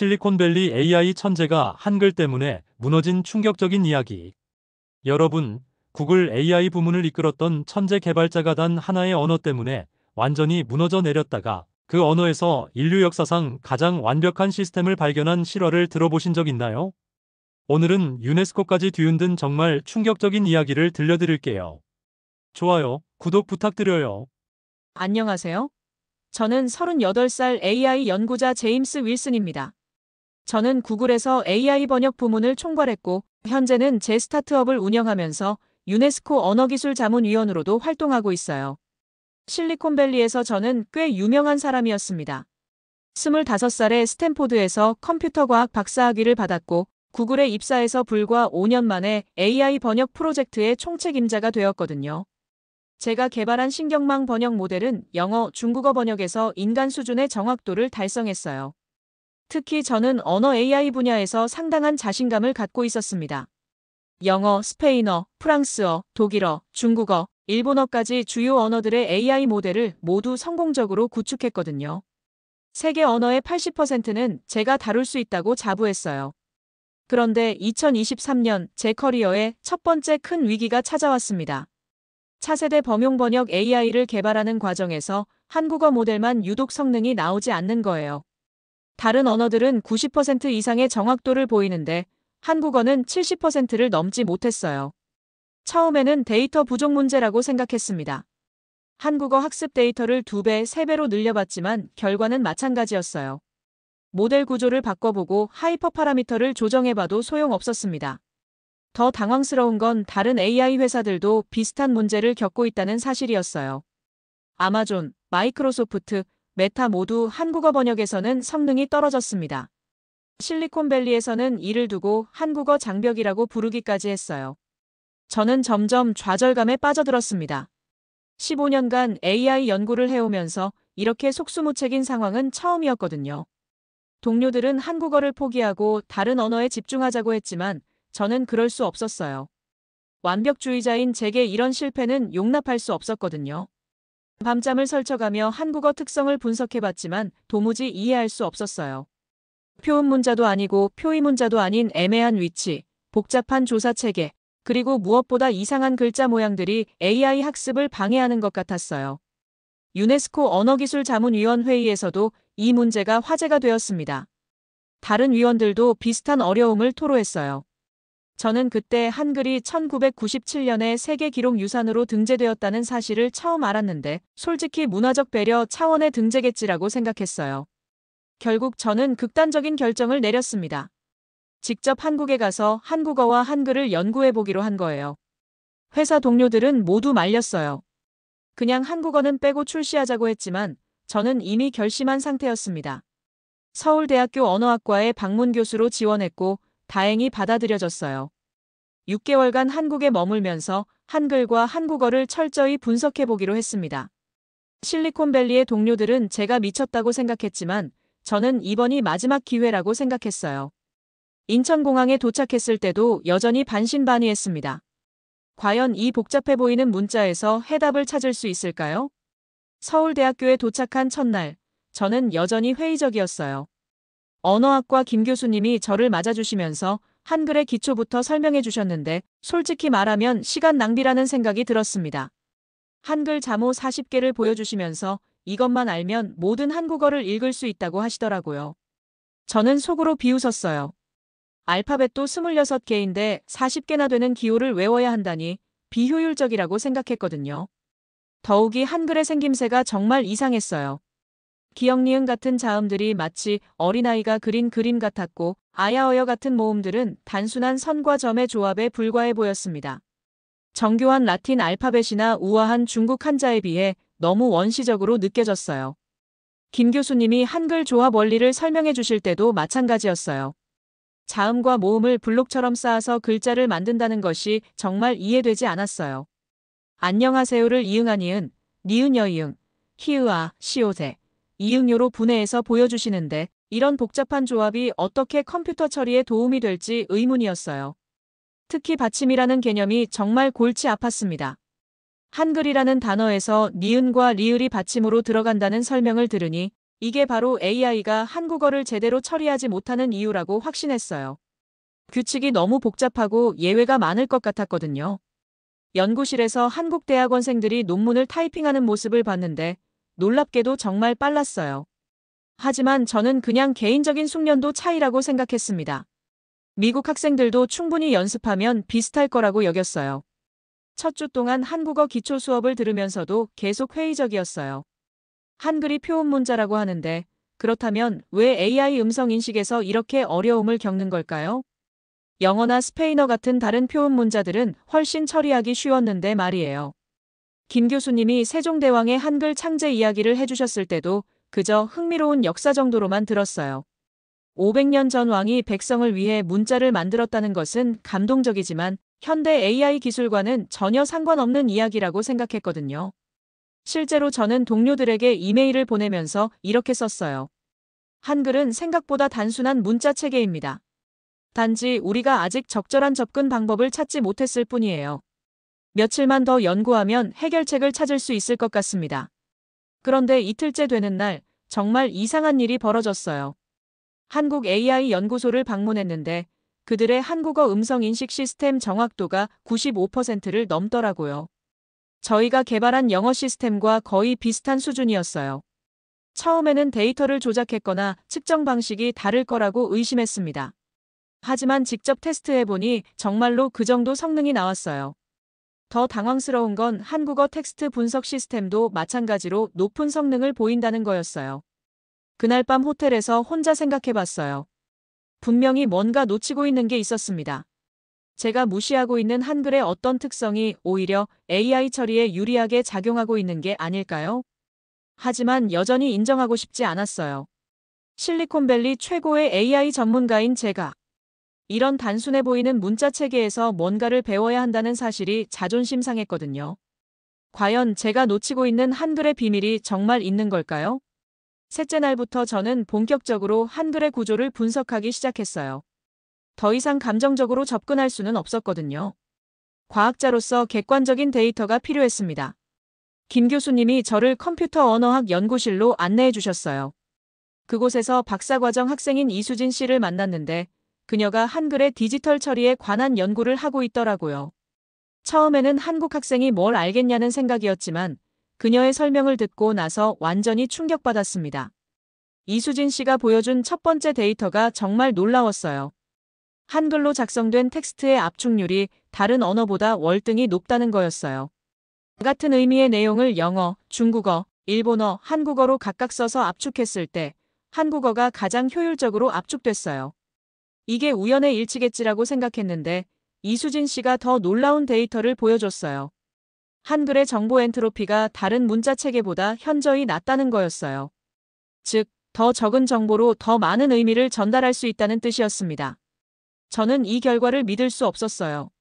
실리콘밸리 AI 천재가 한글 때문에 무너진 충격적인 이야기. 여러분, 구글 AI 부문을 이끌었던 천재 개발자가 단 하나의 언어 때문에 완전히 무너져 내렸다가 그 언어에서 인류 역사상 가장 완벽한 시스템을 발견한 실화를 들어보신 적 있나요? 오늘은 유네스코까지 뒤흔든 정말 충격적인 이야기를 들려드릴게요. 좋아요, 구독 부탁드려요. 안녕하세요. 저는 38살 AI 연구자 제임스 윌슨입니다. 저는 구글에서 AI 번역 부문을 총괄했고, 현재는 제 스타트업을 운영하면서 유네스코 언어기술자문위원으로도 활동하고 있어요. 실리콘밸리에서 저는 꽤 유명한 사람이었습니다. 25살에 스탠포드에서 컴퓨터과학 박사학위를 받았고, 구글에 입사해서 불과 5년 만에 AI 번역 프로젝트의 총책임자가 되었거든요. 제가 개발한 신경망 번역 모델은 영어, 중국어 번역에서 인간 수준의 정확도를 달성했어요. 특히 저는 언어 AI 분야에서 상당한 자신감을 갖고 있었습니다. 영어, 스페인어, 프랑스어, 독일어, 중국어, 일본어까지 주요 언어들의 AI 모델을 모두 성공적으로 구축했거든요. 세계 언어의 80%는 제가 다룰 수 있다고 자부했어요. 그런데 2023년 제 커리어에 첫 번째 큰 위기가 찾아왔습니다. 차세대 범용 번역 AI를 개발하는 과정에서 한국어 모델만 유독 성능이 나오지 않는 거예요. 다른 언어들은 90% 이상의 정확도를 보이는데 한국어는 70%를 넘지 못했어요. 처음에는 데이터 부족 문제라고 생각했습니다. 한국어 학습 데이터를 2배, 3배로 늘려봤지만 결과는 마찬가지였어요. 모델 구조를 바꿔보고 하이퍼 파라미터를 조정해봐도 소용없었습니다. 더 당황스러운 건 다른 AI 회사들도 비슷한 문제를 겪고 있다는 사실이었어요. 아마존, 마이크로소프트, 메타 모두 한국어 번역에서는 성능이 떨어졌습니다. 실리콘밸리에서는 이를 두고 한국어 장벽이라고 부르기까지 했어요. 저는 점점 좌절감에 빠져들었습니다. 15년간 AI 연구를 해오면서 이렇게 속수무책인 상황은 처음이었거든요. 동료들은 한국어를 포기하고 다른 언어에 집중하자고 했지만 저는 그럴 수 없었어요. 완벽주의자인 제게 이런 실패는 용납할 수 없었거든요. 밤잠을 설쳐가며 한국어 특성을 분석해봤지만 도무지 이해할 수 없었어요. 표음 문자도 아니고 표의 문자도 아닌 애매한 위치, 복잡한 조사 체계, 그리고 무엇보다 이상한 글자 모양들이 AI 학습을 방해하는 것 같았어요. 유네스코 언어기술자문위원회의에서도 이 문제가 화제가 되었습니다. 다른 위원들도 비슷한 어려움을 토로했어요. 저는 그때 한글이 1997년에 세계 기록 유산으로 등재되었다는 사실을 처음 알았는데 솔직히 문화적 배려 차원의 등재겠지라고 생각했어요. 결국 저는 극단적인 결정을 내렸습니다. 직접 한국에 가서 한국어와 한글을 연구해보기로 한 거예요. 회사 동료들은 모두 말렸어요. 그냥 한국어는 빼고 출시하자고 했지만 저는 이미 결심한 상태였습니다. 서울대학교 언어학과에 방문 교수로 지원했고 다행히 받아들여졌어요. 6개월간 한국에 머물면서 한글과 한국어를 철저히 분석해보기로 했습니다. 실리콘밸리의 동료들은 제가 미쳤다고 생각했지만 저는 이번이 마지막 기회라고 생각했어요. 인천공항에 도착했을 때도 여전히 반신반의했습니다. 과연 이 복잡해 보이는 문자에서 해답을 찾을 수 있을까요? 서울대학교에 도착한 첫날, 저는 여전히 회의적이었어요. 언어학과 김 교수님이 저를 맞아주시면서 한글의 기초부터 설명해 주셨는데 솔직히 말하면 시간 낭비라는 생각이 들었습니다. 한글 자모 40개를 보여주시면서 이것만 알면 모든 한국어를 읽을 수 있다고 하시더라고요. 저는 속으로 비웃었어요. 알파벳도 26개인데 40개나 되는 기호를 외워야 한다니 비효율적이라고 생각했거든요. 더욱이 한글의 생김새가 정말 이상했어요. 기역 니은 같은 자음들이 마치 어린아이가 그린 그림 같았고 아야어여 같은 모음들은 단순한 선과 점의 조합에 불과해 보였습니다. 정교한 라틴 알파벳이나 우아한 중국 한자에 비해 너무 원시적으로 느껴졌어요. 김 교수님이 한글 조합 원리를 설명해 주실 때도 마찬가지였어요. 자음과 모음을 블록처럼 쌓아서 글자를 만든다는 것이 정말 이해되지 않았어요. 안녕하세요를 이응한 이은, 니은 여이응, 히읗아, 시옷에, 이응요로 분해해서 보여주시는데 이런 복잡한 조합이 어떻게 컴퓨터 처리에 도움이 될지 의문이었어요. 특히 받침이라는 개념이 정말 골치 아팠습니다. 한글이라는 단어에서 니은과 리을이 받침으로 들어간다는 설명을 들으니 이게 바로 AI가 한국어를 제대로 처리하지 못하는 이유라고 확신했어요. 규칙이 너무 복잡하고 예외가 많을 것 같았거든요. 연구실에서 한국 대학원생들이 논문을 타이핑하는 모습을 봤는데 놀랍게도 정말 빨랐어요. 하지만 저는 그냥 개인적인 숙련도 차이라고 생각했습니다. 미국 학생들도 충분히 연습하면 비슷할 거라고 여겼어요. 첫 주 동안 한국어 기초 수업을 들으면서도 계속 회의적이었어요. 한글이 표현 문자라고 하는데 그렇다면 왜 AI 음성 인식에서 이렇게 어려움을 겪는 걸까요? 영어나 스페인어 같은 다른 표현 문자들은 훨씬 처리하기 쉬웠는데 말이에요. 김 교수님이 세종대왕의 한글 창제 이야기를 해주셨을 때도 그저 흥미로운 역사 정도로만 들었어요. 500년 전 왕이 백성을 위해 문자를 만들었다는 것은 감동적이지만 현대 AI 기술과는 전혀 상관없는 이야기라고 생각했거든요. 실제로 저는 동료들에게 이메일을 보내면서 이렇게 썼어요. 한글은 생각보다 단순한 문자 체계입니다. 단지 우리가 아직 적절한 접근 방법을 찾지 못했을 뿐이에요. 며칠만 더 연구하면 해결책을 찾을 수 있을 것 같습니다. 그런데 이틀째 되는 날 정말 이상한 일이 벌어졌어요. 한국 AI 연구소를 방문했는데 그들의 한국어 음성 인식 시스템 정확도가 95%를 넘더라고요. 저희가 개발한 영어 시스템과 거의 비슷한 수준이었어요. 처음에는 데이터를 조작했거나 측정 방식이 다를 거라고 의심했습니다. 하지만 직접 테스트해보니 정말로 그 정도 성능이 나왔어요. 더 당황스러운 건 한국어 텍스트 분석 시스템도 마찬가지로 높은 성능을 보인다는 거였어요. 그날 밤 호텔에서 혼자 생각해봤어요. 분명히 뭔가 놓치고 있는 게 있었습니다. 제가 무시하고 있는 한글의 어떤 특성이 오히려 AI 처리에 유리하게 작용하고 있는 게 아닐까요? 하지만 여전히 인정하고 싶지 않았어요. 실리콘밸리 최고의 AI 전문가인 제가 이런 단순해 보이는 문자 체계에서 뭔가를 배워야 한다는 사실이 자존심 상했거든요. 과연 제가 놓치고 있는 한글의 비밀이 정말 있는 걸까요? 셋째 날부터 저는 본격적으로 한글의 구조를 분석하기 시작했어요. 더 이상 감정적으로 접근할 수는 없었거든요. 과학자로서 객관적인 데이터가 필요했습니다. 김 교수님이 저를 컴퓨터 언어학 연구실로 안내해 주셨어요. 그곳에서 박사과정 학생인 이수진 씨를 만났는데 그녀가 한글의 디지털 처리에 관한 연구를 하고 있더라고요. 처음에는 한국 학생이 뭘 알겠냐는 생각이었지만 그녀의 설명을 듣고 나서 완전히 충격받았습니다. 이수진 씨가 보여준 첫 번째 데이터가 정말 놀라웠어요. 한글로 작성된 텍스트의 압축률이 다른 언어보다 월등히 높다는 거였어요. 같은 의미의 내용을 영어, 중국어, 일본어, 한국어로 각각 써서 압축했을 때 한국어가 가장 효율적으로 압축됐어요. 이게 우연의 일치겠지라고 생각했는데 이수진 씨가 더 놀라운 데이터를 보여줬어요. 한글의 정보 엔트로피가 다른 문자 체계보다 현저히 낮다는 거였어요. 즉, 더 적은 정보로 더 많은 의미를 전달할 수 있다는 뜻이었습니다. 저는 이 결과를 믿을 수 없었어요.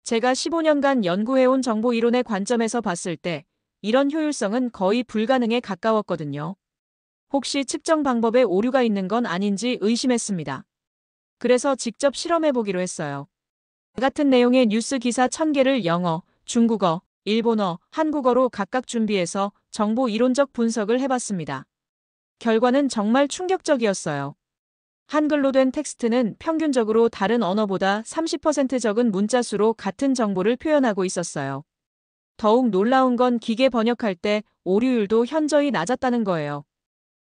제가 15년간 연구해온 정보 이론의 관점에서 봤을 때 이런 효율성은 거의 불가능에 가까웠거든요. 혹시 측정 방법에 오류가 있는 건 아닌지 의심했습니다. 그래서 직접 실험해보기로 했어요. 같은 내용의 뉴스 기사 1000개를 영어, 중국어, 일본어, 한국어로 각각 준비해서 정보 이론적 분석을 해봤습니다. 결과는 정말 충격적이었어요. 한글로 된 텍스트는 평균적으로 다른 언어보다 30% 적은 문자수로 같은 정보를 표현하고 있었어요. 더욱 놀라운 건 기계 번역할 때 오류율도 현저히 낮았다는 거예요.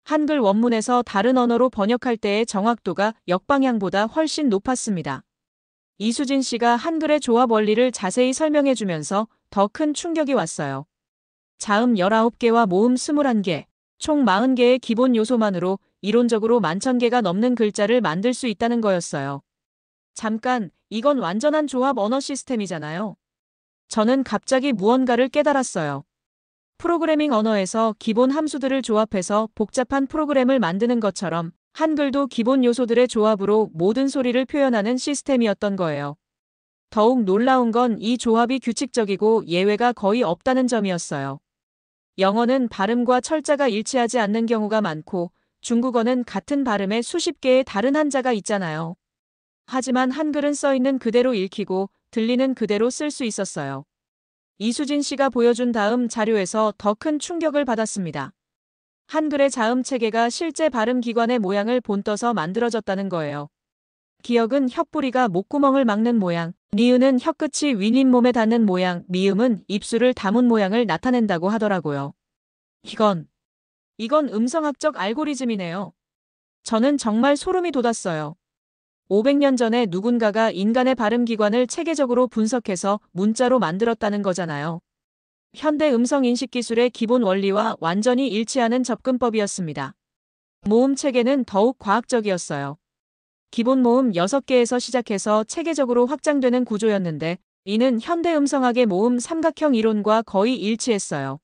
한글 원문에서 다른 언어로 번역할 때의 정확도가 역방향보다 훨씬 높았습니다. 이수진 씨가 한글의 조합 원리를 자세히 설명해 주면서 더 큰 충격이 왔어요. 자음 19개와 모음 21개, 총 40개의 기본 요소만으로 이론적으로 11,000개가 넘는 글자를 만들 수 있다는 거였어요. 잠깐, 이건 완전한 조합 언어 시스템이잖아요. 저는 갑자기 무언가를 깨달았어요. 프로그래밍 언어에서 기본 함수들을 조합해서 복잡한 프로그램을 만드는 것처럼 한글도 기본 요소들의 조합으로 모든 소리를 표현하는 시스템이었던 거예요. 더욱 놀라운 건 이 조합이 규칙적이고 예외가 거의 없다는 점이었어요. 영어는 발음과 철자가 일치하지 않는 경우가 많고 중국어는 같은 발음에 수십 개의 다른 한자가 있잖아요. 하지만 한글은 써있는 그대로 읽히고 들리는 그대로 쓸 수 있었어요. 이수진 씨가 보여준 다음 자료에서 더 큰 충격을 받았습니다. 한글의 자음 체계가 실제 발음 기관의 모양을 본떠서 만들어졌다는 거예요. 기역은 혓뿌리가 목구멍을 막는 모양, 니은은 혀끝이 윗잇몸에 닿는 모양, 미음은 입술을 다문 모양을 나타낸다고 하더라고요. 이건 음성학적 알고리즘이네요. 저는 정말 소름이 돋았어요. 500년 전에 누군가가 인간의 발음 기관을 체계적으로 분석해서 문자로 만들었다는 거잖아요. 현대 음성 인식 기술의 기본 원리와 완전히 일치하는 접근법이었습니다. 모음 체계는 더욱 과학적이었어요. 기본 모음 6개에서 시작해서 체계적으로 확장되는 구조였는데 이는 현대 음성학의 모음 삼각형 이론과 거의 일치했어요.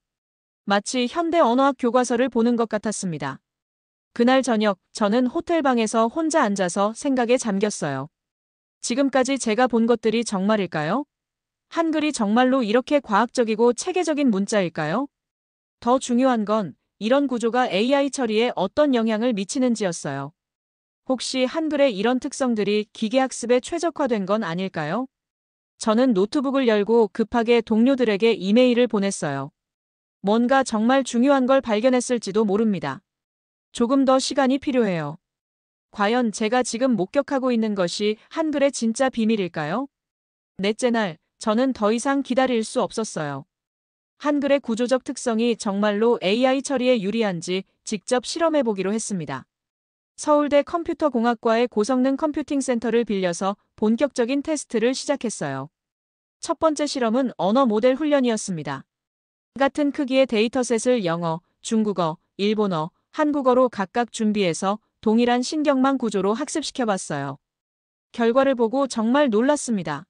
마치 현대 언어학 교과서를 보는 것 같았습니다. 그날 저녁 저는 호텔방에서 혼자 앉아서 생각에 잠겼어요. 지금까지 제가 본 것들이 정말일까요? 한글이 정말로 이렇게 과학적이고 체계적인 문자일까요? 더 중요한 건 이런 구조가 AI 처리에 어떤 영향을 미치는지였어요. 혹시 한글의 이런 특성들이 기계학습에 최적화된 건 아닐까요? 저는 노트북을 열고 급하게 동료들에게 이메일을 보냈어요. 뭔가 정말 중요한 걸 발견했을지도 모릅니다. 조금 더 시간이 필요해요. 과연 제가 지금 목격하고 있는 것이 한글의 진짜 비밀일까요? 넷째 날, 저는 더 이상 기다릴 수 없었어요. 한글의 구조적 특성이 정말로 AI 처리에 유리한지 직접 실험해보기로 했습니다. 서울대 컴퓨터공학과의 고성능 컴퓨팅 센터를 빌려서 본격적인 테스트를 시작했어요. 첫 번째 실험은 언어 모델 훈련이었습니다. 같은 크기의 데이터셋을 영어, 중국어, 일본어, 한국어로 각각 준비해서 동일한 신경망 구조로 학습시켜봤어요. 결과를 보고 정말 놀랐습니다.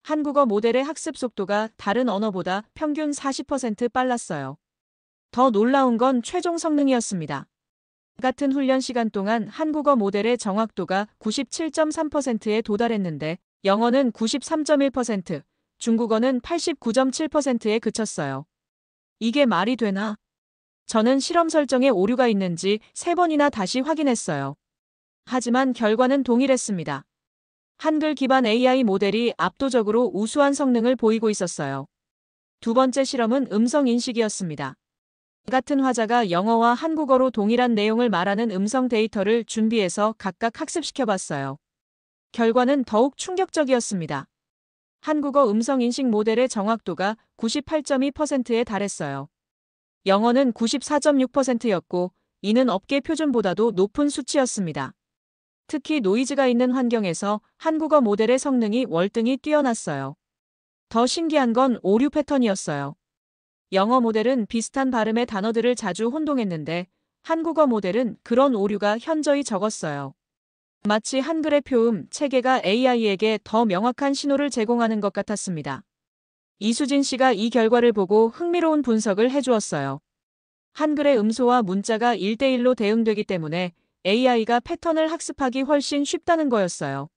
한국어 모델의 학습 속도가 다른 언어보다 평균 40% 빨랐어요. 더 놀라운 건 최종 성능이었습니다. 같은 훈련 시간 동안 한국어 모델의 정확도가 97.3%에 도달했는데 영어는 93.1%, 중국어는 89.7%에 그쳤어요. 이게 말이 되나? 저는 실험 설정에 오류가 있는지 3번이나 다시 확인했어요. 하지만 결과는 동일했습니다. 한글 기반 AI 모델이 압도적으로 우수한 성능을 보이고 있었어요. 두 번째 실험은 음성 인식이었습니다. 같은 화자가 영어와 한국어로 동일한 내용을 말하는 음성 데이터를 준비해서 각각 학습시켜봤어요. 결과는 더욱 충격적이었습니다. 한국어 음성 인식 모델의 정확도가 98.2%에 달했어요. 영어는 94.6%였고 이는 업계 표준보다도 높은 수치였습니다. 특히 노이즈가 있는 환경에서 한국어 모델의 성능이 월등히 뛰어났어요. 더 신기한 건 오류 패턴이었어요. 영어 모델은 비슷한 발음의 단어들을 자주 혼동했는데 한국어 모델은 그런 오류가 현저히 적었어요. 마치 한글의 표음 체계가 AI에게 더 명확한 신호를 제공하는 것 같았습니다. 이수진 씨가 이 결과를 보고 흥미로운 분석을 해주었어요. 한글의 음소와 문자가 1대1로 대응되기 때문에 AI가 패턴을 학습하기 훨씬 쉽다는 거였어요.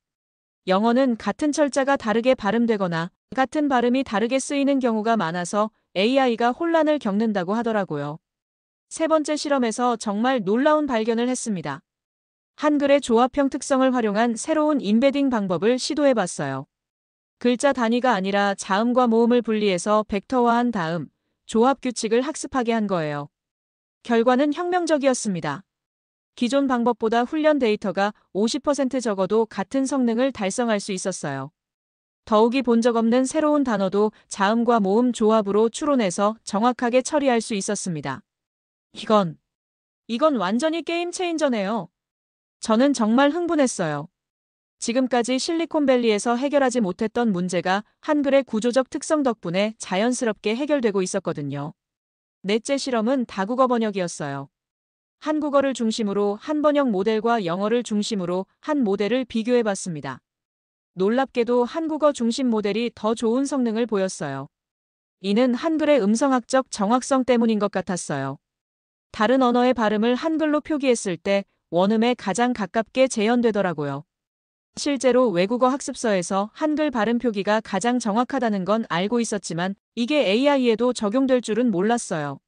영어는 같은 철자가 다르게 발음되거나 같은 발음이 다르게 쓰이는 경우가 많아서 AI가 혼란을 겪는다고 하더라고요. 세 번째 실험에서 정말 놀라운 발견을 했습니다. 한글의 조합형 특성을 활용한 새로운 인베딩 방법을 시도해봤어요. 글자 단위가 아니라 자음과 모음을 분리해서 벡터화한 다음 조합 규칙을 학습하게 한 거예요. 결과는 혁명적이었습니다. 기존 방법보다 훈련 데이터가 50% 적어도 같은 성능을 달성할 수 있었어요. 더욱이 본 적 없는 새로운 단어도 자음과 모음 조합으로 추론해서 정확하게 처리할 수 있었습니다. 이건 완전히 게임 체인저네요. 저는 정말 흥분했어요. 지금까지 실리콘밸리에서 해결하지 못했던 문제가 한글의 구조적 특성 덕분에 자연스럽게 해결되고 있었거든요. 넷째 실험은 다국어 번역이었어요. 한국어를 중심으로 한 번역 모델과 영어를 중심으로 한 모델을 비교해봤습니다. 놀랍게도 한국어 중심 모델이 더 좋은 성능을 보였어요. 이는 한글의 음성학적 정확성 때문인 것 같았어요. 다른 언어의 발음을 한글로 표기했을 때 원음에 가장 가깝게 재현되더라고요. 실제로 외국어 학습서에서 한글 발음 표기가 가장 정확하다는 건 알고 있었지만 이게 AI에도 적용될 줄은 몰랐어요.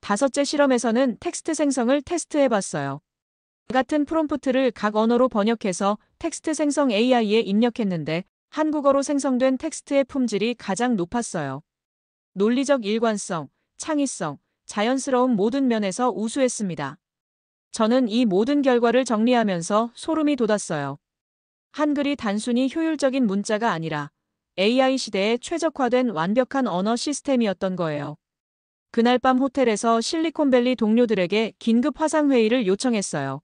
다섯째 실험에서는 텍스트 생성을 테스트해봤어요. 같은 프롬프트를 각 언어로 번역해서 텍스트 생성 AI에 입력했는데 한국어로 생성된 텍스트의 품질이 가장 높았어요. 논리적 일관성, 창의성, 자연스러운 모든 면에서 우수했습니다. 저는 이 모든 결과를 정리하면서 소름이 돋았어요. 한글이 단순히 효율적인 문자가 아니라 AI 시대에 최적화된 완벽한 언어 시스템이었던 거예요. 그날 밤 호텔에서 실리콘밸리 동료들에게 긴급 화상회의를 요청했어요.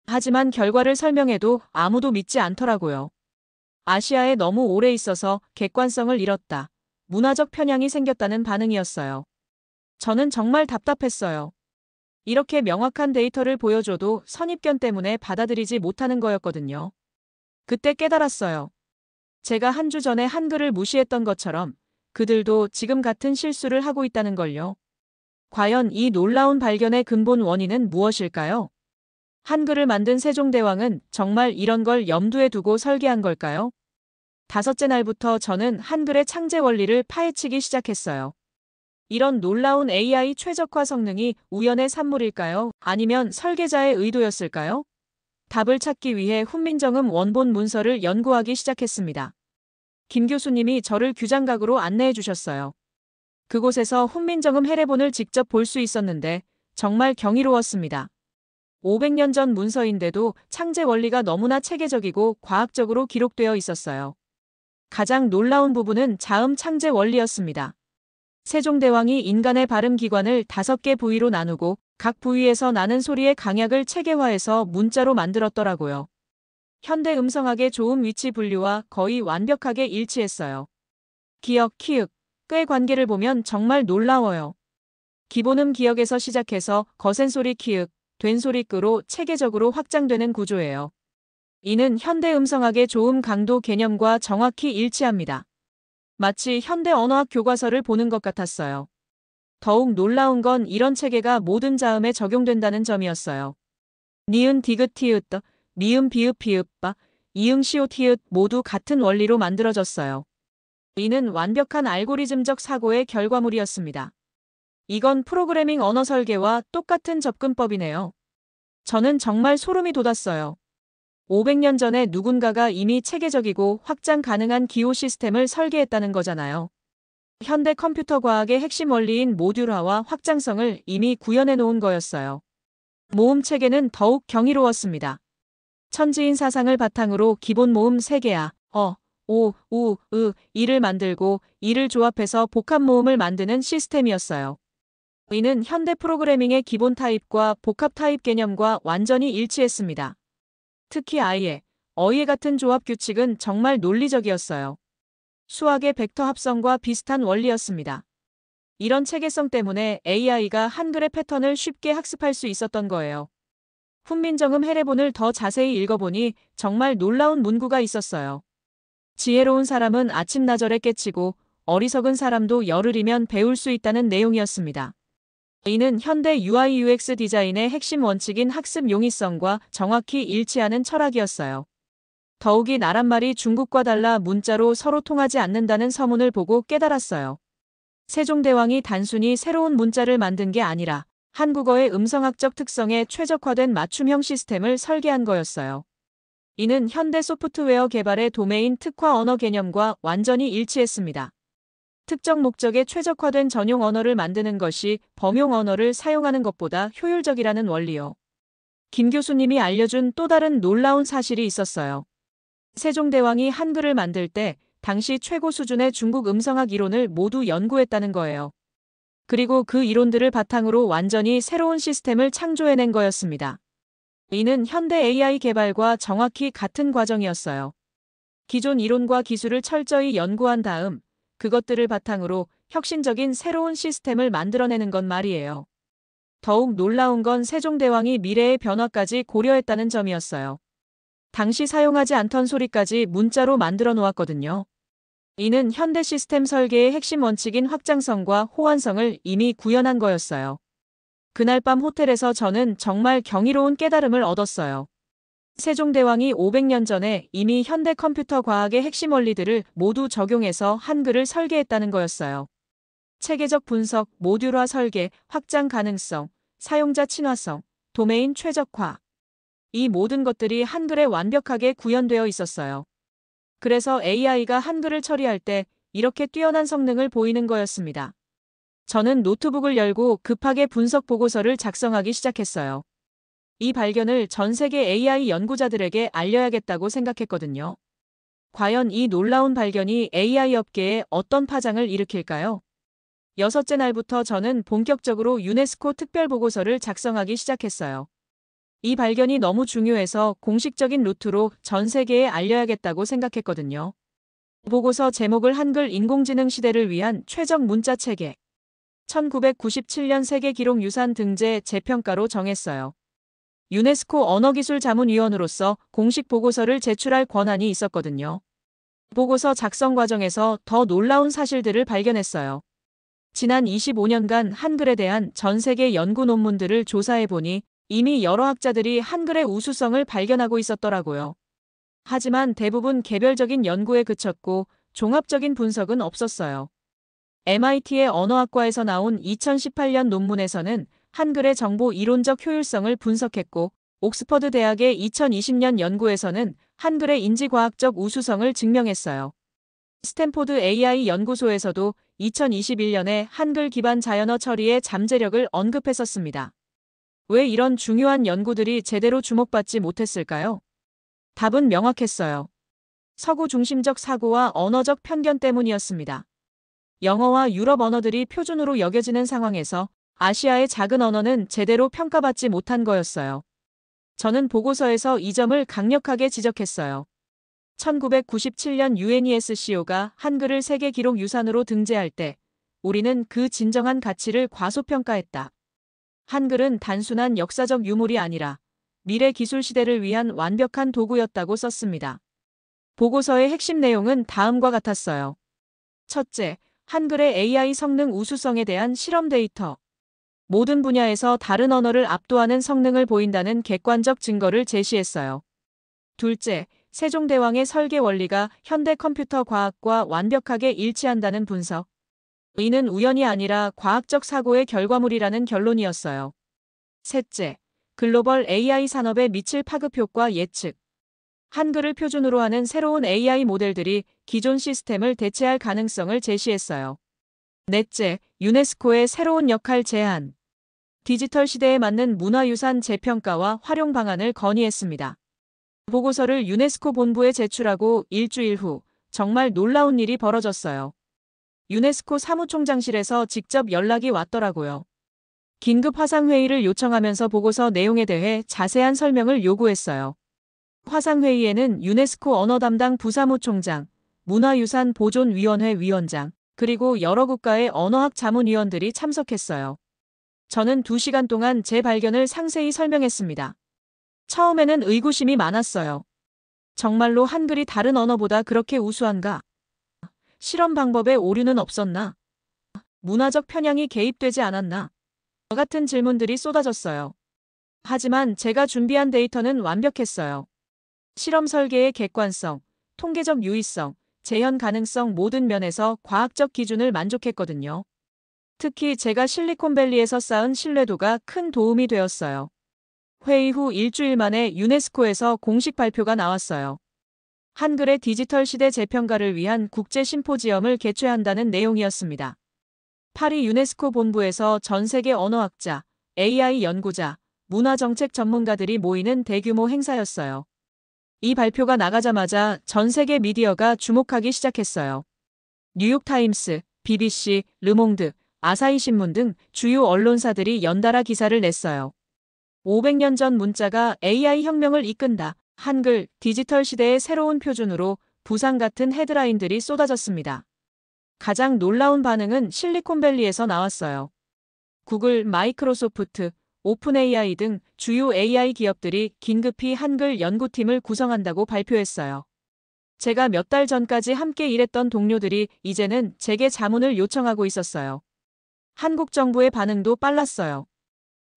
하지만 결과를 설명해도 아무도 믿지 않더라고요. 아시아에 너무 오래 있어서 객관성을 잃었다. 문화적 편향이 생겼다는 반응이었어요. 저는 정말 답답했어요. 이렇게 명확한 데이터를 보여줘도 선입견 때문에 받아들이지 못하는 거였거든요. 그때 깨달았어요. 제가 한 주 전에 한글을 무시했던 것처럼 그들도 지금 같은 실수를 하고 있다는 걸요. 과연 이 놀라운 발견의 근본 원인은 무엇일까요? 한글을 만든 세종대왕은 정말 이런 걸 염두에 두고 설계한 걸까요? 다섯째 날부터 저는 한글의 창제 원리를 파헤치기 시작했어요. 이런 놀라운 AI 최적화 성능이 우연의 산물일까요? 아니면 설계자의 의도였을까요? 답을 찾기 위해 훈민정음 원본 문서를 연구하기 시작했습니다. 김 교수님이 저를 규장각으로 안내해 주셨어요. 그곳에서 훈민정음 해례본을 직접 볼 수 있었는데 정말 경이로웠습니다. 500년 전 문서인데도 창제 원리가 너무나 체계적이고 과학적으로 기록되어 있었어요. 가장 놀라운 부분은 자음 창제 원리였습니다. 세종대왕이 인간의 발음 기관을 5개 부위로 나누고 각 부위에서 나는 소리의 강약을 체계화해서 문자로 만들었더라고요. 현대 음성학의 좋은 위치 분류와 거의 완벽하게 일치했어요. 기역, 키읔, 끄의 관계를 보면 정말 놀라워요. 기본음 기역에서 시작해서 거센 소리 키읔, 된 소리 끄로 체계적으로 확장되는 구조예요. 이는 현대 음성학의 좋음 강도 개념과 정확히 일치합니다. 마치 현대 언어학 교과서를 보는 것 같았어요. 더욱 놀라운 건 이런 체계가 모든 자음에 적용된다는 점이었어요. 니은, 디귿, 티읕, 미음, 비읍, 비읍, 바, 이응, 시오, 티읕 모두 같은 원리로 만들어졌어요. 이는 완벽한 알고리즘적 사고의 결과물이었습니다. 이건 프로그래밍 언어 설계와 똑같은 접근법이네요. 저는 정말 소름이 돋았어요. 500년 전에 누군가가 이미 체계적이고 확장 가능한 기호 시스템을 설계했다는 거잖아요. 현대 컴퓨터 과학의 핵심 원리인 모듈화와 확장성을 이미 구현해 놓은 거였어요. 모음 체계는 더욱 경이로웠습니다. 천지인 사상을 바탕으로 기본 모음 3개야, 오, 우, 이를 만들고 이를 조합해서 복합 모음을 만드는 시스템이었어요. 이는 현대 프로그래밍의 기본 타입과 복합 타입 개념과 완전히 일치했습니다. 특히 아이의, 어휘의 같은 조합 규칙은 정말 논리적이었어요. 수학의 벡터 합성과 비슷한 원리였습니다. 이런 체계성 때문에 AI가 한글의 패턴을 쉽게 학습할 수 있었던 거예요. 훈민정음 해례본을 더 자세히 읽어보니 정말 놀라운 문구가 있었어요. 지혜로운 사람은 아침나절에 깨치고 어리석은 사람도 열흘이면 배울 수 있다는 내용이었습니다. 이는 현대 UI UX 디자인의 핵심 원칙인 학습 용이성과 정확히 일치하는 철학이었어요. 더욱이 나란말이 중국과 달라 문자로 서로 통하지 않는다는 서문을 보고 깨달았어요. 세종대왕이 단순히 새로운 문자를 만든 게 아니라 한국어의 음성학적 특성에 최적화된 맞춤형 시스템을 설계한 거였어요. 이는 현대 소프트웨어 개발의 도메인 특화 언어 개념과 완전히 일치했습니다. 특정 목적에 최적화된 전용 언어를 만드는 것이 범용 언어를 사용하는 것보다 효율적이라는 원리요. 김 교수님이 알려준 또 다른 놀라운 사실이 있었어요. 세종대왕이 한글을 만들 때 당시 최고 수준의 중국 음성학 이론을 모두 연구했다는 거예요. 그리고 그 이론들을 바탕으로 완전히 새로운 시스템을 창조해낸 거였습니다. 이는 현대 AI 개발과 정확히 같은 과정이었어요. 기존 이론과 기술을 철저히 연구한 다음 그것들을 바탕으로 혁신적인 새로운 시스템을 만들어내는 건 말이에요. 더욱 놀라운 건 세종대왕이 미래의 변화까지 고려했다는 점이었어요. 당시 사용하지 않던 소리까지 문자로 만들어 놓았거든요. 이는 현대 시스템 설계의 핵심 원칙인 확장성과 호환성을 이미 구현한 거였어요. 그날 밤 호텔에서 저는 정말 경이로운 깨달음을 얻었어요. 세종대왕이 500년 전에 이미 현대 컴퓨터 과학의 핵심 원리들을 모두 적용해서 한글을 설계했다는 거였어요. 체계적 분석, 모듈화 설계, 확장 가능성, 사용자 친화성, 도메인 최적화. 이 모든 것들이 한글에 완벽하게 구현되어 있었어요. 그래서 AI가 한글을 처리할 때 이렇게 뛰어난 성능을 보이는 거였습니다. 저는 노트북을 열고 급하게 분석 보고서를 작성하기 시작했어요. 이 발견을 전 세계 AI 연구자들에게 알려야겠다고 생각했거든요. 과연 이 놀라운 발견이 AI 업계에 어떤 파장을 일으킬까요? 여섯째 날부터 저는 본격적으로 유네스코 특별 보고서를 작성하기 시작했어요. 이 발견이 너무 중요해서 공식적인 루트로 전 세계에 알려야겠다고 생각했거든요. 보고서 제목을 한글 인공지능 시대를 위한 최적 문자 체계 1997년 세계기록유산 등재 재평가로 정했어요. 유네스코 언어기술자문위원으로서 공식 보고서를 제출할 권한이 있었거든요. 보고서 작성 과정에서 더 놀라운 사실들을 발견했어요. 지난 25년간 한글에 대한 전 세계 연구 논문들을 조사해보니 이미 여러 학자들이 한글의 우수성을 발견하고 있었더라고요. 하지만 대부분 개별적인 연구에 그쳤고 종합적인 분석은 없었어요. MIT의 언어학과에서 나온 2018년 논문에서는 한글의 정보 이론적 효율성을 분석했고 옥스퍼드 대학의 2020년 연구에서는 한글의 인지과학적 우수성을 증명했어요. 스탠포드 AI 연구소에서도 2021년에 한글 기반 자연어 처리의 잠재력을 언급했었습니다. 왜 이런 중요한 연구들이 제대로 주목받지 못했을까요? 답은 명확했어요. 서구 중심적 사고와 언어적 편견 때문이었습니다. 영어와 유럽 언어들이 표준으로 여겨지는 상황에서 아시아의 작은 언어는 제대로 평가받지 못한 거였어요. 저는 보고서에서 이 점을 강력하게 지적했어요. 1997년 UNESCO가 한글을 세계 기록 유산으로 등재할 때 우리는 그 진정한 가치를 과소평가했다. 한글은 단순한 역사적 유물이 아니라 미래 기술 시대를 위한 완벽한 도구였다고 썼습니다. 보고서의 핵심 내용은 다음과 같았어요. 첫째, 한글의 AI 성능 우수성에 대한 실험 데이터. 모든 분야에서 다른 언어를 압도하는 성능을 보인다는 객관적 증거를 제시했어요. 둘째, 세종대왕의 설계 원리가 현대 컴퓨터 과학과 완벽하게 일치한다는 분석. 이는 우연이 아니라 과학적 사고의 결과물이라는 결론이었어요. 셋째, 글로벌 AI 산업에 미칠 파급 효과 예측. 한글을 표준으로 하는 새로운 AI 모델들이 기존 시스템을 대체할 가능성을 제시했어요. 넷째, 유네스코의 새로운 역할 제안. 디지털 시대에 맞는 문화유산 재평가와 활용 방안을 건의했습니다. 보고서를 유네스코 본부에 제출하고 일주일 후 정말 놀라운 일이 벌어졌어요. 유네스코 사무총장실에서 직접 연락이 왔더라고요. 긴급 화상회의를 요청하면서 보고서 내용에 대해 자세한 설명을 요구했어요. 화상회의에는 유네스코 언어 담당 부사무총장, 문화유산 보존위원회 위원장, 그리고 여러 국가의 언어학 자문위원들이 참석했어요. 저는 2시간 동안 제 발견을 상세히 설명했습니다. 처음에는 의구심이 많았어요. 정말로 한글이 다른 언어보다 그렇게 우수한가? 실험 방법에 오류는 없었나? 문화적 편향이 개입되지 않았나? 같은 질문들이 쏟아졌어요. 하지만 제가 준비한 데이터는 완벽했어요. 실험 설계의 객관성, 통계적 유의성, 재현 가능성 모든 면에서 과학적 기준을 만족했거든요. 특히 제가 실리콘밸리에서 쌓은 신뢰도가 큰 도움이 되었어요. 회의 후 일주일 만에 유네스코에서 공식 발표가 나왔어요. 한글의 디지털 시대 재평가를 위한 국제 심포지엄을 개최한다는 내용이었습니다. 파리 유네스코 본부에서 전 세계 언어학자, AI 연구자, 문화정책 전문가들이 모이는 대규모 행사였어요. 이 발표가 나가자마자 전 세계 미디어가 주목하기 시작했어요. 뉴욕타임스, BBC, 르몽드, 아사히 신문 등 주요 언론사들이 연달아 기사를 냈어요. 500년 전 문자가 AI 혁명을 이끈다. 한글, 디지털 시대의 새로운 표준으로 부상 같은 헤드라인들이 쏟아졌습니다. 가장 놀라운 반응은 실리콘밸리에서 나왔어요. 구글, 마이크로소프트, 오픈 AI 등 주요 AI 기업들이 긴급히 한글 연구팀을 구성한다고 발표했어요. 제가 몇 달 전까지 함께 일했던 동료들이 이제는 제게 자문을 요청하고 있었어요. 한국 정부의 반응도 빨랐어요.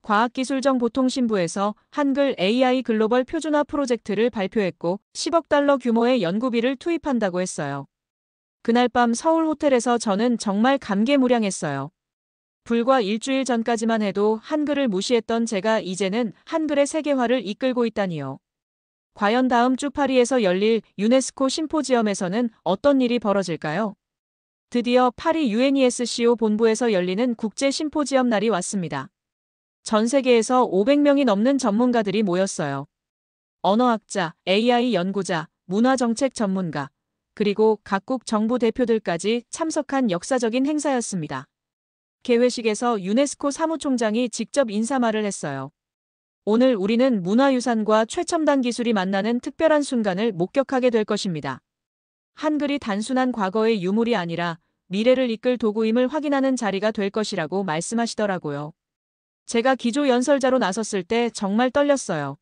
과학기술정보통신부에서 한글 AI 글로벌 표준화 프로젝트를 발표했고 10억 달러 규모의 연구비를 투입한다고 했어요. 그날 밤 서울 호텔에서 저는 정말 감개무량했어요. 불과 일주일 전까지만 해도 한글을 무시했던 제가 이제는 한글의 세계화를 이끌고 있다니요. 과연 다음 주 파리에서 열릴 유네스코 심포지엄에서는 어떤 일이 벌어질까요? 드디어 파리 UNESCO 본부에서 열리는 국제 심포지엄 날이 왔습니다. 전 세계에서 500명이 넘는 전문가들이 모였어요. 언어학자, AI 연구자, 문화정책 전문가, 그리고 각국 정부 대표들까지 참석한 역사적인 행사였습니다. 개회식에서 유네스코 사무총장이 직접 인사말을 했어요. 오늘 우리는 문화유산과 최첨단 기술이 만나는 특별한 순간을 목격하게 될 것입니다. 한글이 단순한 과거의 유물이 아니라 미래를 이끌 도구임을 확인하는 자리가 될 것이라고 말씀하시더라고요. 제가 기조 연설자로 나섰을 때 정말 떨렸어요.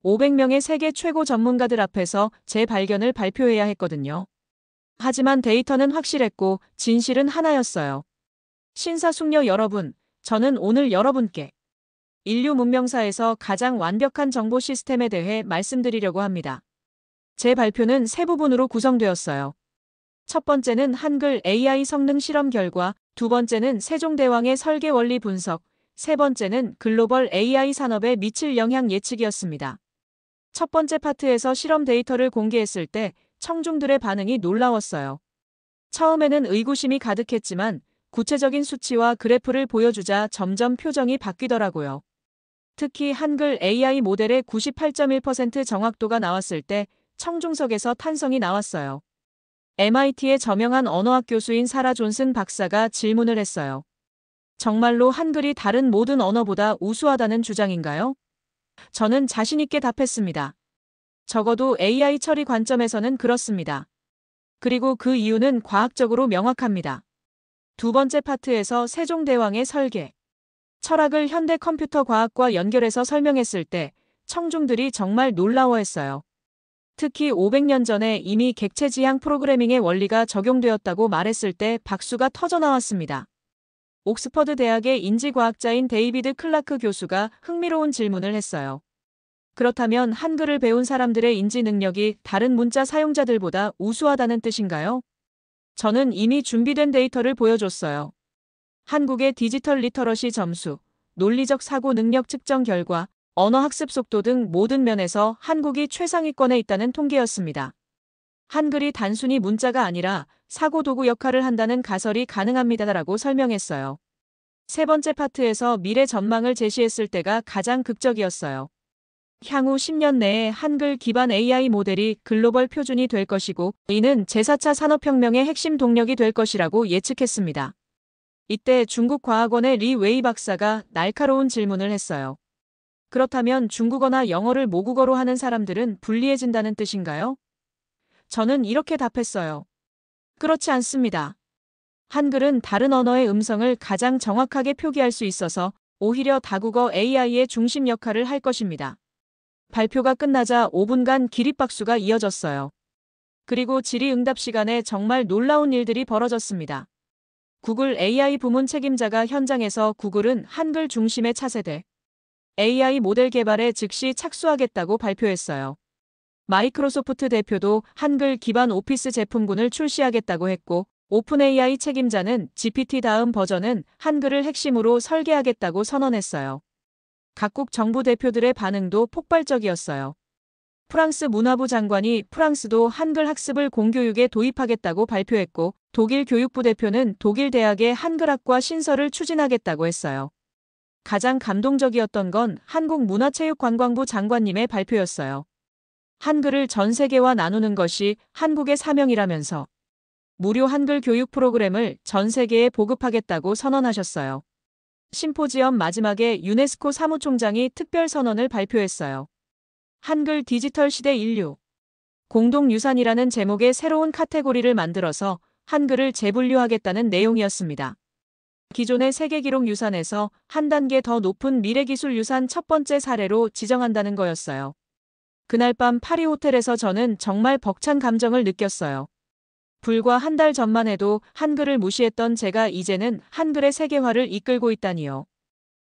500명의 세계 최고 전문가들 앞에서 제 발견을 발표해야 했거든요. 하지만 데이터는 확실했고 진실은 하나였어요. 신사숙녀 여러분, 저는 오늘 여러분께 인류 문명사에서 가장 완벽한 정보 시스템에 대해 말씀드리려고 합니다. 제 발표는 세 부분으로 구성되었어요. 첫 번째는 한글 AI 성능 실험 결과, 두 번째는 세종대왕의 설계 원리 분석, 세 번째는 글로벌 AI 산업에 미칠 영향 예측이었습니다. 첫 번째 파트에서 실험 데이터를 공개했을 때 청중들의 반응이 놀라웠어요. 처음에는 의구심이 가득했지만 구체적인 수치와 그래프를 보여주자 점점 표정이 바뀌더라고요. 특히 한글 AI 모델의 98.1% 정확도가 나왔을 때 청중석에서 탄성이 나왔어요. MIT의 저명한 언어학 교수인 사라 존슨 박사가 질문을 했어요. 정말로 한글이 다른 모든 언어보다 우수하다는 주장인가요? 저는 자신있게 답했습니다. 적어도 AI 처리 관점에서는 그렇습니다. 그리고 그 이유는 과학적으로 명확합니다. 두 번째 파트에서 세종대왕의 설계, 철학을 현대 컴퓨터 과학과 연결해서 설명했을 때 청중들이 정말 놀라워했어요. 특히 500년 전에 이미 객체 지향 프로그래밍의 원리가 적용되었다고 말했을 때 박수가 터져나왔습니다. 옥스퍼드 대학의 인지과학자인 데이비드 클라크 교수가 흥미로운 질문을 했어요. 그렇다면 한글을 배운 사람들의 인지 능력이 다른 문자 사용자들보다 우수하다는 뜻인가요? 저는 이미 준비된 데이터를 보여줬어요. 한국의 디지털 리터러시 점수, 논리적 사고 능력 측정 결과, 언어 학습 속도 등 모든 면에서 한국이 최상위권에 있다는 통계였습니다. 한글이 단순히 문자가 아니라 사고 도구 역할을 한다는 가설이 가능합니다라고 설명했어요. 세 번째 파트에서 미래 전망을 제시했을 때가 가장 극적이었어요. 향후 10년 내에 한글 기반 AI 모델이 글로벌 표준이 될 것이고 이는 제4차 산업혁명의 핵심 동력이 될 것이라고 예측했습니다. 이때 중국 과학원의 리 웨이 박사가 날카로운 질문을 했어요. 그렇다면 중국어나 영어를 모국어로 하는 사람들은 불리해진다는 뜻인가요? 저는 이렇게 답했어요. 그렇지 않습니다. 한글은 다른 언어의 음성을 가장 정확하게 표기할 수 있어서 오히려 다국어 AI의 중심 역할을 할 것입니다. 발표가 끝나자 5분간 기립박수가 이어졌어요. 그리고 질의응답 시간에 정말 놀라운 일들이 벌어졌습니다. 구글 AI 부문 책임자가 현장에서 구글은 한글 중심의 차세대 AI 모델 개발에 즉시 착수하겠다고 발표했어요. 마이크로소프트 대표도 한글 기반 오피스 제품군을 출시하겠다고 했고 오픈AI 책임자는 GPT 다음 버전은 한글을 핵심으로 설계하겠다고 선언했어요. 각국 정부 대표들의 반응도 폭발적이었어요. 프랑스 문화부 장관이 프랑스도 한글 학습을 공교육에 도입하겠다고 발표했고 독일 교육부 대표는 독일 대학의 한글학과 신설을 추진하겠다고 했어요. 가장 감동적이었던 건 한국문화체육관광부 장관님의 발표였어요. 한글을 전 세계와 나누는 것이 한국의 사명이라면서 무료 한글 교육 프로그램을 전 세계에 보급하겠다고 선언하셨어요. 심포지엄 마지막에 유네스코 사무총장이 특별 선언을 발표했어요. 한글 디지털 시대 인류 공동유산이라는 제목의 새로운 카테고리를 만들어서 한글을 재분류하겠다는 내용이었습니다. 기존의 세계기록 유산에서 한 단계 더 높은 미래기술 유산 첫 번째 사례로 지정한다는 거였어요. 그날 밤 파리 호텔에서 저는 정말 벅찬 감정을 느꼈어요. 불과 한 달 전만 해도 한글을 무시했던 제가 이제는 한글의 세계화를 이끌고 있다니요.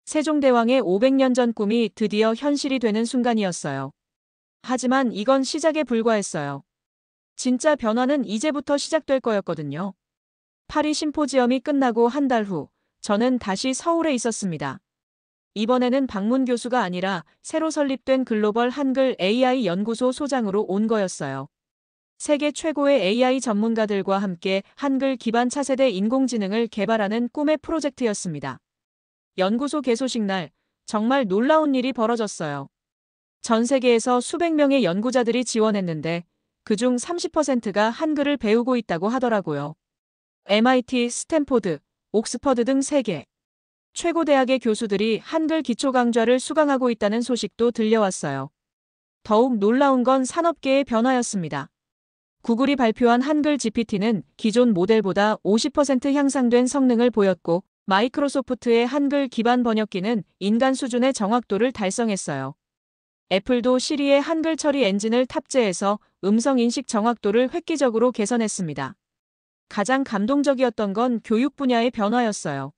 세종대왕의 500년 전 꿈이 드디어 현실이 되는 순간이었어요. 하지만 이건 시작에 불과했어요. 진짜 변화는 이제부터 시작될 거였거든요. 파리 심포지엄이 끝나고 한 달 후, 저는 다시 서울에 있었습니다. 이번에는 방문 교수가 아니라 새로 설립된 글로벌 한글 AI 연구소 소장으로 온 거였어요. 세계 최고의 AI 전문가들과 함께 한글 기반 차세대 인공지능을 개발하는 꿈의 프로젝트였습니다. 연구소 개소식 날, 정말 놀라운 일이 벌어졌어요. 전 세계에서 수백 명의 연구자들이 지원했는데 그중 30%가 한글을 배우고 있다고 하더라고요. MIT, 스탠포드, 옥스퍼드 등 세계 최고 대학의 교수들이 한글 기초 강좌를 수강하고 있다는 소식도 들려왔어요. 더욱 놀라운 건 산업계의 변화였습니다. 구글이 발표한 한글 GPT는 기존 모델보다 50% 향상된 성능을 보였고, 마이크로소프트의 한글 기반 번역기는 인간 수준의 정확도를 달성했어요. 애플도 시리의 한글 처리 엔진을 탑재해서 음성 인식 정확도를 획기적으로 개선했습니다. 가장 감동적이었던 건 교육 분야의 변화였어요.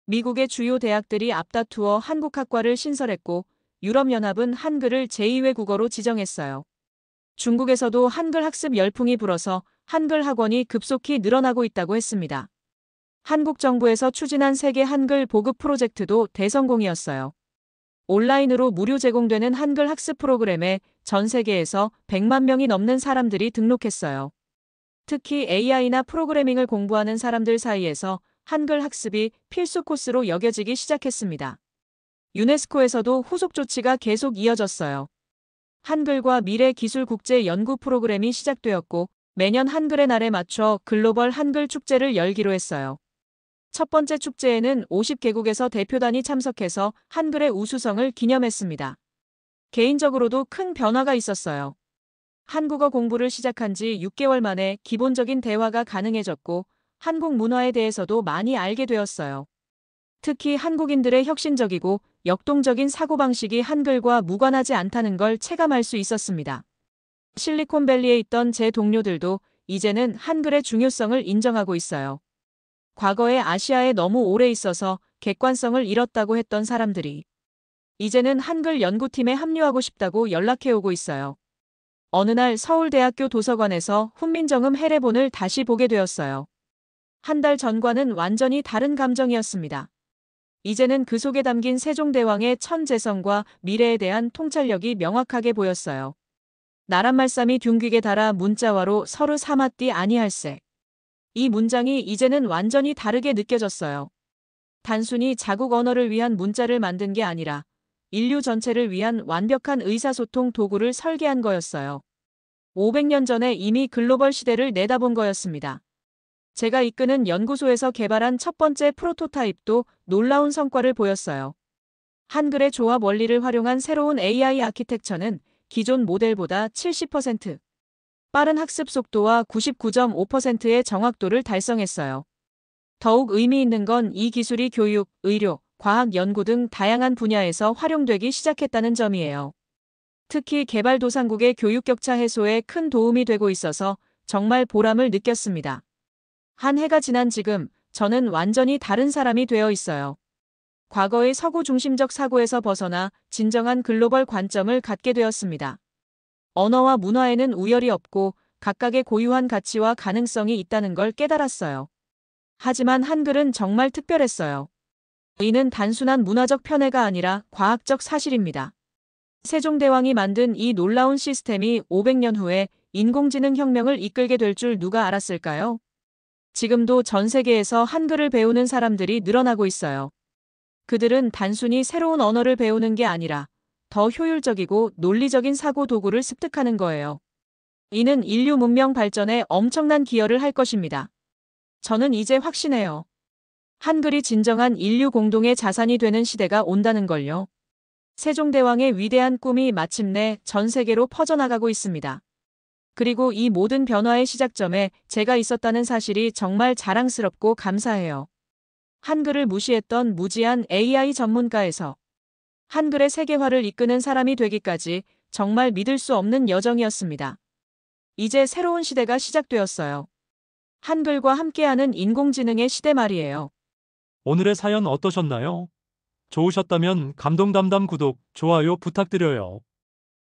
미국의 주요 대학들이 앞다투어 한국학과를 신설했고, 유럽연합은 한글을 제2외 국어로 지정했어요. 중국에서도 한글 학습 열풍이 불어서 한글 학원이 급속히 늘어나고 있다고 했습니다. 한국 정부에서 추진한 세계 한글 보급 프로젝트도 대성공이었어요. 온라인으로 무료 제공되는 한글 학습 프로그램에 전 세계에서 100만 명이 넘는 사람들이 등록했어요. 특히 AI나 프로그래밍을 공부하는 사람들 사이에서 한글 학습이 필수 코스로 여겨지기 시작했습니다. 유네스코에서도 후속 조치가 계속 이어졌어요. 한글과 미래 기술 국제 연구 프로그램이 시작되었고, 매년 한글의 날에 맞춰 글로벌 한글 축제를 열기로 했어요. 첫 번째 축제에는 50개국에서 대표단이 참석해서 한글의 우수성을 기념했습니다. 개인적으로도 큰 변화가 있었어요. 한국어 공부를 시작한 지 6개월 만에 기본적인 대화가 가능해졌고, 한국 문화에 대해서도 많이 알게 되었어요. 특히 한국인들의 혁신적이고 역동적인 사고방식이 한글과 무관하지 않다는 걸 체감할 수 있었습니다. 실리콘밸리에 있던 제 동료들도 이제는 한글의 중요성을 인정하고 있어요. 과거에 아시아에 너무 오래 있어서 객관성을 잃었다고 했던 사람들이 이제는 한글 연구팀에 합류하고 싶다고 연락해오고 있어요. 어느 날 서울대학교 도서관에서 훈민정음 해례본을 다시 보게 되었어요. 한 달 전과는 완전히 다른 감정이었습니다. 이제는 그 속에 담긴 세종대왕의 천재성과 미래에 대한 통찰력이 명확하게 보였어요. 나란말씀이 둥귀게 달아 문자와로 서로 삼았디 아니할세. 이 문장이 이제는 완전히 다르게 느껴졌어요. 단순히 자국 언어를 위한 문자를 만든 게 아니라 인류 전체를 위한 완벽한 의사소통 도구를 설계한 거였어요. 500년 전에 이미 글로벌 시대를 내다본 거였습니다. 제가 이끄는 연구소에서 개발한 첫 번째 프로토타입도 놀라운 성과를 보였어요. 한글의 조합 원리를 활용한 새로운 AI 아키텍처는 기존 모델보다 70% 빠른 학습 속도와 99.5%의 정확도를 달성했어요. 더욱 의미 있는 건 이 기술이 교육, 의료, 과학 연구 등 다양한 분야에서 활용되기 시작했다는 점이에요. 특히 개발도상국의 교육 격차 해소에 큰 도움이 되고 있어서 정말 보람을 느꼈습니다. 한 해가 지난 지금 저는 완전히 다른 사람이 되어 있어요. 과거의 서구 중심적 사고에서 벗어나 진정한 글로벌 관점을 갖게 되었습니다. 언어와 문화에는 우열이 없고 각각의 고유한 가치와 가능성이 있다는 걸 깨달았어요. 하지만 한글은 정말 특별했어요. 이는 단순한 문화적 편애가 아니라 과학적 사실입니다. 세종대왕이 만든 이 놀라운 시스템이 500년 후에 인공지능 혁명을 이끌게 될 줄 누가 알았을까요? 지금도 전 세계에서 한글을 배우는 사람들이 늘어나고 있어요. 그들은 단순히 새로운 언어를 배우는 게 아니라 더 효율적이고 논리적인 사고 도구를 습득하는 거예요. 이는 인류 문명 발전에 엄청난 기여를 할 것입니다. 저는 이제 확신해요. 한글이 진정한 인류 공동의 자산이 되는 시대가 온다는 걸요. 세종대왕의 위대한 꿈이 마침내 전 세계로 퍼져나가고 있습니다. 그리고 이 모든 변화의 시작점에 제가 있었다는 사실이 정말 자랑스럽고 감사해요. 한글을 무시했던 무지한 AI 전문가에서 한글의 세계화를 이끄는 사람이 되기까지 정말 믿을 수 없는 여정이었습니다. 이제 새로운 시대가 시작되었어요. 한글과 함께하는 인공지능의 시대 말이에요. 오늘의 사연 어떠셨나요? 좋으셨다면 감동담담 구독, 좋아요 부탁드려요.